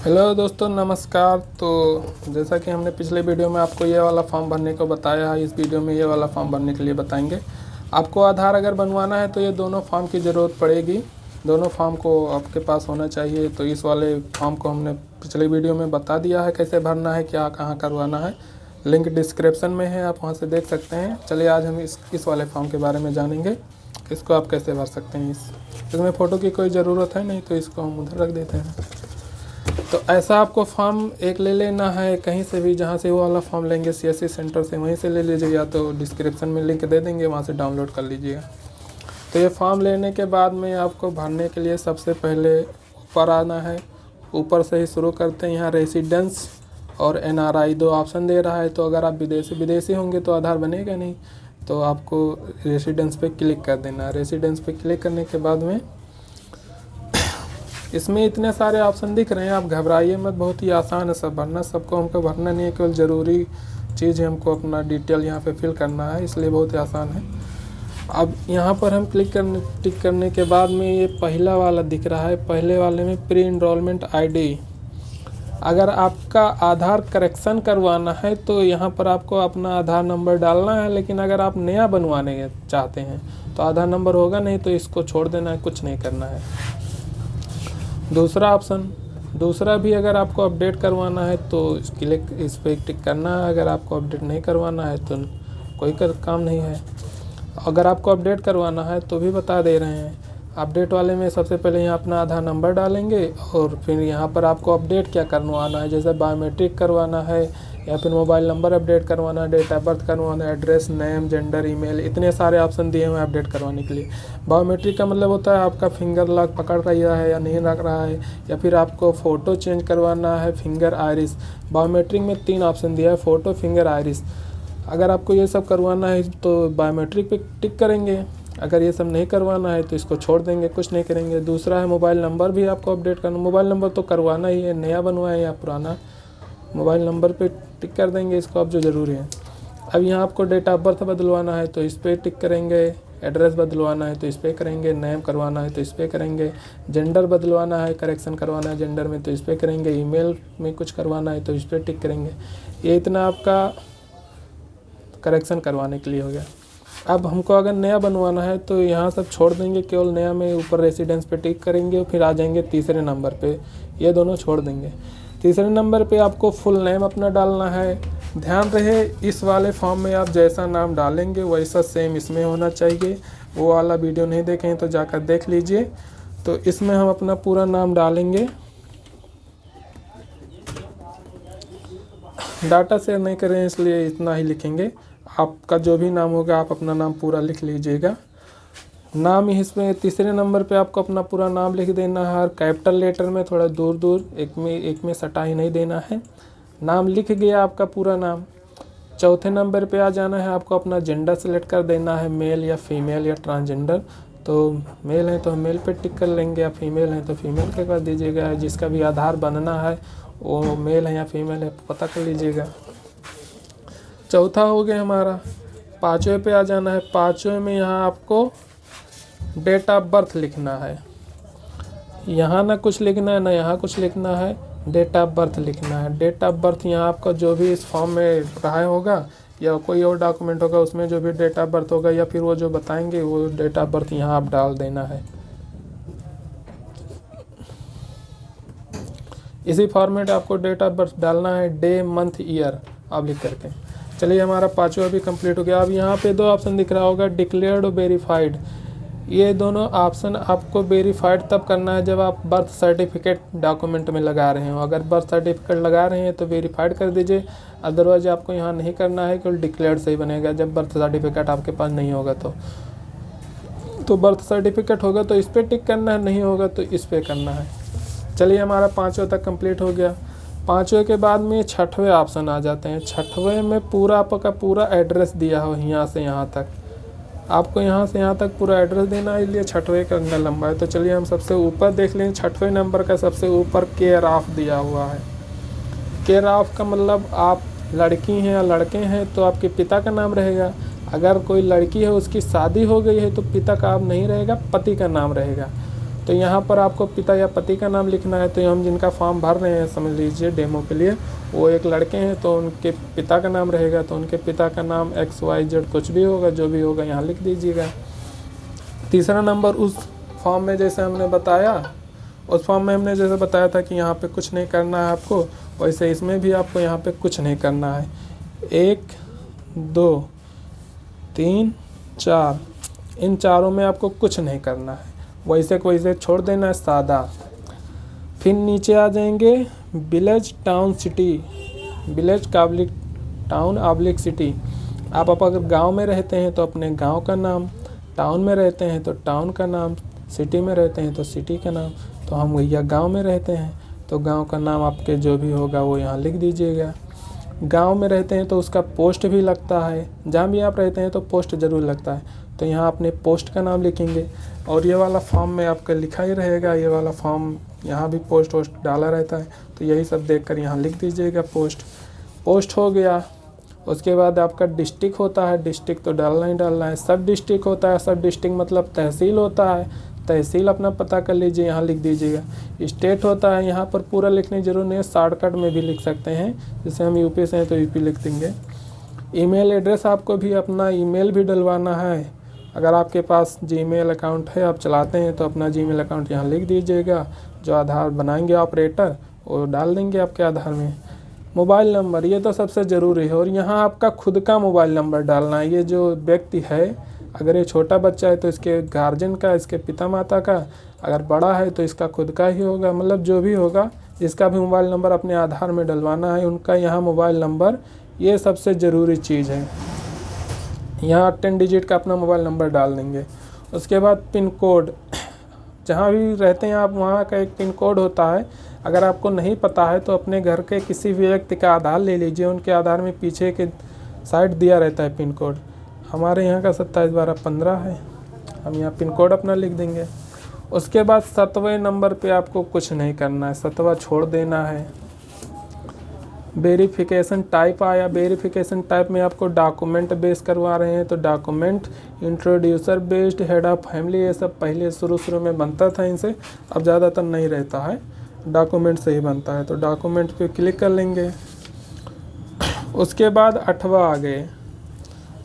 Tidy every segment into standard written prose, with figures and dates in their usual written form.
Hello दोस्तों, नमस्कार। तो जैसा कि हमने पिछले वीडियो में आपको ये वाला फॉर्म भरने को बताया है, इस वीडियो में ये वाला फॉर्म भरने के लिए बताएंगे। आपको आधार अगर बनवाना है तो ये दोनों फॉर्म की ज़रूरत पड़ेगी। दोनों फॉर्म को आपके पास होना चाहिए। तो इस वाले फॉर्म को हमने पिछले वीडियो में बता दिया है कैसे भरना है, क्या कहाँ करवाना है। लिंक डिस्क्रिप्शन में है, आप वहाँ से देख सकते हैं। चलिए आज हम इस वाले फॉर्म के बारे में जानेंगे, इसको आप कैसे भर सकते हैं। इसमें फ़ोटो की कोई ज़रूरत है नहीं, तो इसको हम उधर रख देते हैं। तो ऐसा आपको फॉर्म एक ले लेना है कहीं से भी, जहाँ से वो वाला फॉर्म लेंगे सीएससी सेंटर से, वहीं से ले लीजिए, या तो डिस्क्रिप्शन में लिंक दे देंगे, वहाँ से डाउनलोड कर लीजिएगा। तो ये फॉर्म लेने के बाद में आपको भरने के लिए सबसे पहले ऊपर आना है। ऊपर से ही शुरू करते हैं। यहाँ रेसिडेंस और एनआरआई दो ऑप्शन दे रहा है। तो अगर आप विदेशी होंगे तो आधार बनेगा नहीं, तो आपको रेसिडेंस पे क्लिक कर देना है। रेसिडेंस पे क्लिक करने के बाद में इसमें इतने सारे ऑप्शन दिख रहे हैं, आप घबराइए मत, बहुत ही आसान है सब भरना। सबको हमको भरना नहीं है, केवल ज़रूरी चीज़ है हमको अपना डिटेल यहाँ पे फिल करना है, इसलिए बहुत ही आसान है। अब यहाँ पर हम टिक करने के बाद में ये पहला वाला दिख रहा है। पहले वाले में प्री इनरोलमेंट आईडी। अगर आपका आधार करेक्शन करवाना है तो यहाँ पर आपको अपना आधार नंबर डालना है, लेकिन अगर आप नया बनवाने चाहते हैं तो आधार नंबर होगा नहीं, तो इसको छोड़ देना है, कुछ नहीं करना है। दूसरा भी अगर आपको अपडेट करवाना है तो इस पर टिक करना है। अगर आपको अपडेट नहीं करवाना है तो कोई काम नहीं है। अगर आपको अपडेट करवाना है तो भी बता दे रहे हैं। अपडेट वाले में सबसे पहले यहाँ अपना आधार नंबर डालेंगे, और फिर यहाँ पर आपको अपडेट क्या करवाना है, जैसे बायोमेट्रिक करवाना है या फिर मोबाइल नंबर अपडेट करवाना है, डेट ऑफ बर्थ करवाना है, एड्रेस, नेम, जेंडर, ईमेल, इतने सारे ऑप्शन दिए हुए हैं अपडेट करवाने के लिए। बायोमेट्रिक का मतलब होता है आपका फिंगर लॉक पकड़ रहा है या नहीं रख रहा है, या फिर आपको फ़ोटो चेंज करवाना है, फिंगर, आइरिस। बायोमेट्रिक में 3 ऑप्शन दिया है, फ़ोटो, फिंगर, आइरिस। अगर आपको ये सब करवाना है तो बायोमेट्रिक पे टिक करेंगे। अगर ये सब नहीं करवाना है तो इसको छोड़ देंगे, कुछ नहीं करेंगे। दूसरा है मोबाइल नंबर भी आपको अपडेट करना। मोबाइल नंबर तो करवाना ही है, नया बनवाए या पुराना, मोबाइल नंबर पे टिक कर देंगे इसको, अब जो ज़रूरी है। अब यहाँ आपको डेट ऑफ बर्थ बदलवाना है तो इस पर टिक करेंगे। एड्रेस बदलवाना है तो इस पर करेंगे। नेम करवाना है तो इस पर करेंगे। जेंडर बदलवाना है, करेक्शन करवाना है जेंडर में, तो इस पर करेंगे। ईमेल में कुछ करवाना है तो इस पर टिक करेंगे। ये इतना आपका करेक्शन करवाने के लिए हो गया। अब हमको अगर नया बनवाना है तो यहाँ सब छोड़ देंगे, केवल नया में ऊपर रेसिडेंस पे टिक करेंगे, फिर आ जाएंगे तीसरे नंबर पे, ये दोनों छोड़ देंगे। तीसरे नंबर पे आपको फुल नेम अपना डालना है। ध्यान रहे इस वाले फॉर्म में आप जैसा नाम डालेंगे वैसा सेम इसमें होना चाहिए। वो वाला वीडियो नहीं देखें तो जाकर देख लीजिए। तो इसमें हम अपना पूरा नाम डालेंगे। डाटा शेयर नहीं करें इसलिए इतना ही लिखेंगे। आपका जो भी नाम होगा आप अपना नाम पूरा लिख लीजिएगा। नाम ही इसमें तीसरे नंबर पे आपको अपना पूरा नाम लिख देना है, और कैपिटल लेटर में, थोड़ा दूर दूर, एक में सटा ही नहीं देना है। नाम लिख गया आपका पूरा नाम। चौथे नंबर पे आ जाना है, आपको अपना जेंडर सेलेक्ट कर देना है, मेल या फीमेल या ट्रांसजेंडर। तो मेल है तो हम मेल पे टिक कर लेंगे, या फीमेल है तो फीमेल के कर दीजिएगा। जिसका भी आधार बनना है वो मेल है या फीमेल है पता कर लीजिएगा। चौथा हो गया हमारा। पाँचवें पे आ जाना है। पाँचवें में यहाँ आपको डेट ऑफ बर्थ लिखना है। यहाँ ना कुछ लिखना है ना यहाँ कुछ लिखना है, डेट ऑफ बर्थ लिखना है। डेट ऑफ बर्थ यहाँ आपका जो भी इस फॉर्म में रहा होगा या कोई और डॉक्यूमेंट होगा उसमें जो भी डेट ऑफ बर्थ होगा, या फिर वो जो बताएंगे वो डेट ऑफ बर्थ यहाँ आप डाल देना है। इसी फॉर्मेट आपको डेट ऑफ बर्थ डालना है, डे, मंथ, ईयर आप लिख करके। चलिए हमारा पाँचवा भी कंप्लीट हो गया। अब यहाँ पे 2 ऑप्शन दिख रहा होगा, डिक्लेयर्ड और वेरीफाइड। ये दोनों ऑप्शन आपको वेरीफाइड तब करना है जब आप बर्थ सर्टिफिकेट डॉक्यूमेंट में लगा रहे हो। अगर बर्थ सर्टिफिकेट लगा रहे हैं तो वेरीफाइड कर दीजिए, अदरवाइज आपको यहाँ नहीं करना है, केवल डिक्लेयर्ड सही बनेगा जब बर्थ सर्टिफिकेट आपके पास नहीं होगा। तो बर्थ सर्टिफिकेट होगा तो इस पर टिक करना है, नहीं होगा तो इस पर करना है। चलिए हमारा 5वां तक कंप्लीट हो गया। 5वें के बाद में 6वें ऑप्शन आ जाते हैं। 6वें में पूरा आपका पूरा एड्रेस दिया हो, यहाँ से यहाँ तक आपको यहाँ से यहाँ तक पूरा एड्रेस देना है, इसलिए 6वें का अंदर लंबा है। तो चलिए हम सबसे ऊपर देख लें। 6वें नंबर का सबसे ऊपर केयर ऑफ दिया हुआ है। केयर ऑफ का मतलब आप लड़की हैं या लड़के हैं तो आपके पिता का नाम रहेगा। अगर कोई लड़की है उसकी शादी हो गई है तो पिता का नाम नहीं रहेगा, पति का नाम रहेगा। तो यहाँ पर आपको पिता या पति का नाम लिखना है। तो हम जिनका फॉर्म भर रहे हैं समझ लीजिए डेमो के लिए, वो एक लड़के हैं, तो उनके पिता का नाम रहेगा, तो उनके पिता का नाम XYZ कुछ भी होगा, जो भी होगा यहाँ लिख दीजिएगा। तीसरा नंबर, उस फॉर्म में जैसे हमने बताया, उस फॉर्म में हमने जैसे बताया था कि यहाँ पे कुछ नहीं करना है आपको, वैसे इसमें भी आपको यहाँ पे कुछ नहीं करना है। 1 2 3 4, इन चारों में आपको कुछ नहीं करना है, वैसे को वैसे छोड़ देना है, सादा। फिर नीचे आ जाएंगे विलेज टाउन सिटी, विलेज काब्लिक टाउन ऑब्लिक सिटी। आप अगर गांव में रहते हैं तो अपने गांव का नाम, टाउन में रहते हैं तो टाउन का नाम, सिटी में रहते हैं तो सिटी का नाम। तो हम भैया गांव में रहते हैं तो गांव का नाम आपके जो भी होगा वो यहाँ लिख दीजिएगा। गांव में रहते हैं तो उसका पोस्ट भी लगता है, जहाँ भी आप रहते हैं तो पोस्ट ज़रूर लगता है, तो यहाँ अपने पोस्ट का नाम लिखेंगे। और ये वाला फॉर्म में आपका लिखा ही रहेगा, ये वाला फॉर्म यहाँ भी पोस्ट वोस्ट डाला रहता है, तो यही सब देखकर यहाँ लिख दीजिएगा पोस्ट। पोस्ट हो गया। उसके बाद आपका डिस्ट्रिक्ट होता है, डिस्ट्रिक्ट तो डालना ही डालना है। सब डिस्ट्रिक्ट होता है, सब डिस्ट्रिक्ट मतलब तहसील होता है, तहसील अपना पता कर लीजिए, यहाँ लिख दीजिएगा। स्टेट होता है, यहाँ पर पूरा लिखने की जरूरत नहीं है, शॉर्टकट में भी लिख सकते हैं, जैसे हम यूपी से हैं तो यूपी लिख देंगे। ईमेल एड्रेस आपको भी अपना ईमेल भी डलवाना है। अगर आपके पास जीमेल अकाउंट है, आप चलाते हैं, तो अपना जीमेल अकाउंट यहाँ लिख दीजिएगा। जो आधार बनाएंगे ऑपरेटर वो डाल देंगे आपके आधार में। मोबाइल नंबर, ये तो सबसे ज़रूरी है, और यहाँ आपका खुद का मोबाइल नंबर डालना है। ये जो व्यक्ति है, अगर ये छोटा बच्चा है तो इसके गार्जियन का, इसके पिता माता का, अगर बड़ा है तो इसका खुद का ही होगा, मतलब जो भी होगा, इसका भी मोबाइल नंबर अपने आधार में डलवाना है, उनका यहाँ मोबाइल नंबर, ये सबसे ज़रूरी चीज़ है। यहाँ 10 डिजिट का अपना मोबाइल नंबर डाल देंगे। उसके बाद पिन कोड, जहाँ भी रहते हैं आप वहाँ का एक पिन कोड होता है। अगर आपको नहीं पता है तो अपने घर के किसी भी व्यक्ति का आधार ले लीजिए, उनके आधार में पीछे के साइड दिया रहता है पिन कोड। हमारे यहाँ का 271215 है, हम यहाँ पिन कोड अपना लिख देंगे। उसके बाद 7वें नंबर पे आपको कुछ नहीं करना है, 7वां छोड़ देना है। वेरिफिकेशन टाइप आया, वेरिफिकेशन टाइप में आपको डॉक्यूमेंट बेस करवा रहे हैं, तो document introducer based, head of family, ये सब पहले शुरू में बनता था इनसे, अब ज़्यादातर नहीं रहता है, डॉक्यूमेंट से ही बनता है। तो डॉक्यूमेंट पे क्लिक कर लेंगे। उसके बाद 8वां आ गए,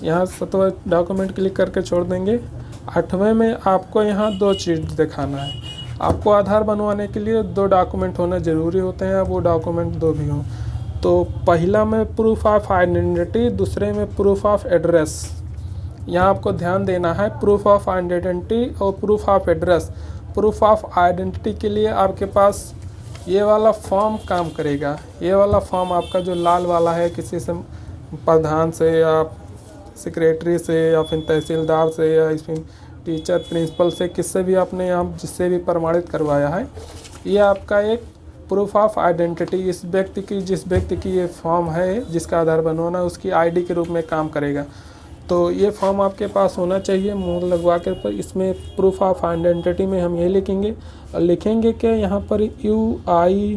यहाँ 7वां डॉक्यूमेंट क्लिक करके छोड़ देंगे। 8वें में आपको यहाँ 2 चीज़ दिखाना है। आपको आधार बनवाने के लिए 2 डॉक्यूमेंट होना ज़रूरी होते हैं, अब वो डॉक्यूमेंट 2 भी हों। तो पहला में प्रूफ ऑफ आइडेंटिटी, दूसरे में प्रूफ ऑफ एड्रेस। यहाँ आपको ध्यान देना है, प्रूफ ऑफ आइडेंटिटी और proof of address. Proof of identity के लिए आपके पास ये वाला फॉर्म काम करेगा। ये वाला फॉर्म आपका जो लाल वाला है, किसी से प्रधान से या सेक्रेटरी से या फिर तहसीलदार से या इसमें टीचर प्रिंसिपल से, किससे भी आपने यहाँ जिससे भी प्रमाणित करवाया है, ये आपका एक प्रूफ ऑफ आइडेंटिटी, इस व्यक्ति की, जिस व्यक्ति की ये फॉर्म है जिसका आधार बनवाना है, उसकी आईडी के रूप में काम करेगा। तो ये फॉर्म आपके पास होना चाहिए, मुहर लगवा के। पर इसमें प्रूफ ऑफ आइडेंटिटी में हम ये लिखेंगे, और लिखेंगे कि यहाँ पर UIDAI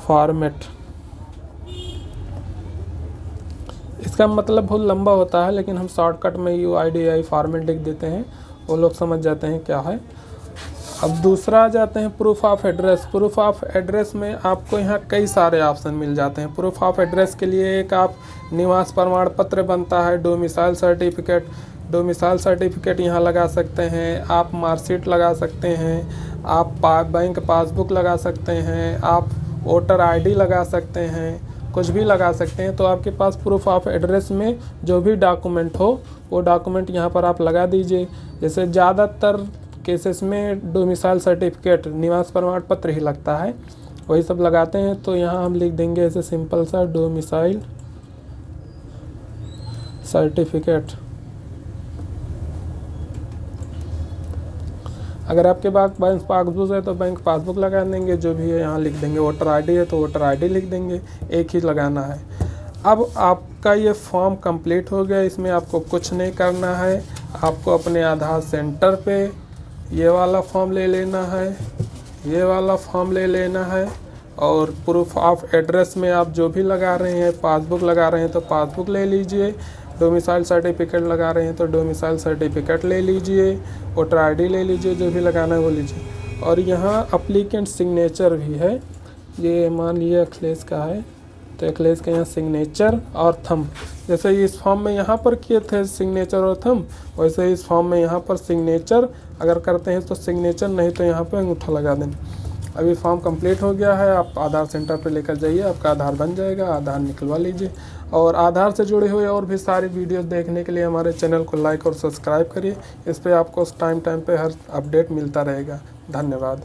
फॉर्मेट। इसका मतलब बहुत लंबा होता है, लेकिन हम शॉर्टकट में UIDAI फॉर्मेट लिख देते हैं, वो लोग समझ जाते हैं क्या है। अब दूसरा आ जाते हैं proof of address. Proof of address में आपको यहाँ कई सारे ऑप्शन मिल जाते हैं। प्रूफ ऑफ एड्रेस के लिए एक आप निवास प्रमाण पत्र बनता है, डोमिसाइल सर्टिफिकेट, डोमिसाइल सर्टिफिकेट यहाँ लगा सकते हैं, आप मार्कशीट लगा सकते हैं, आप बैंक पासबुक लगा सकते हैं, आप वोटर ID लगा सकते हैं, कुछ भी लगा सकते हैं। तो आपके पास प्रूफ ऑफ एड्रेस में जो भी डॉक्यूमेंट हो वो डॉक्यूमेंट यहाँ पर आप लगा दीजिए। जैसे ज़्यादातर केसेस में डोमिसाइल सर्टिफिकेट, निवास प्रमाण पत्र ही लगता है, वही सब लगाते हैं। तो यहाँ हम लिख देंगे ऐसे सिंपल सा डोमिसाइल सर्टिफिकेट। अगर आपके पास बैंक पासबुक है तो बैंक पासबुक लगा देंगे, जो भी है यहाँ लिख देंगे। वोटर ID है तो वोटर ID लिख देंगे, एक ही लगाना है। अब आपका ये फॉर्म कंप्लीट हो गया, इसमें आपको कुछ नहीं करना है। आपको अपने आधार सेंटर पे ये वाला फॉर्म ले लेना है, ये वाला फॉर्म ले लेना है, और प्रूफ ऑफ एड्रेस में आप जो भी लगा रहे हैं, पासबुक लगा रहे हैं तो पासबुक ले लीजिए, डोमिसाइल सर्टिफिकेट लगा रहे हैं तो डोमिसाइल सर्टिफिकेट ले लीजिए, वोटर आईडी ले लीजिए, जो भी लगाना है वो लीजिए। और यहाँ अप्लीकेंट सिग्नेचर भी है, ये मान लीजिए अखिलेश का है तो अखिलेश के यहाँ सिग्नेचर और थंब, जैसे इस फॉर्म में यहाँ पर किए थे सिग्नेचर और थंब, वैसे ही इस फॉर्म में यहाँ पर सिग्नेचर अगर करते हैं तो सिग्नेचर, नहीं तो यहाँ पर अंगूठा लगा देना। अभी फॉर्म कंप्लीट हो गया है, आप आधार सेंटर पर लेकर जाइए, आपका आधार बन जाएगा, आधार निकलवा लीजिए। और आधार से जुड़े हुए और भी सारी वीडियोस देखने के लिए हमारे चैनल को लाइक और सब्सक्राइब करिए, इस पर आपको टाइम पे हर अपडेट मिलता रहेगा। धन्यवाद।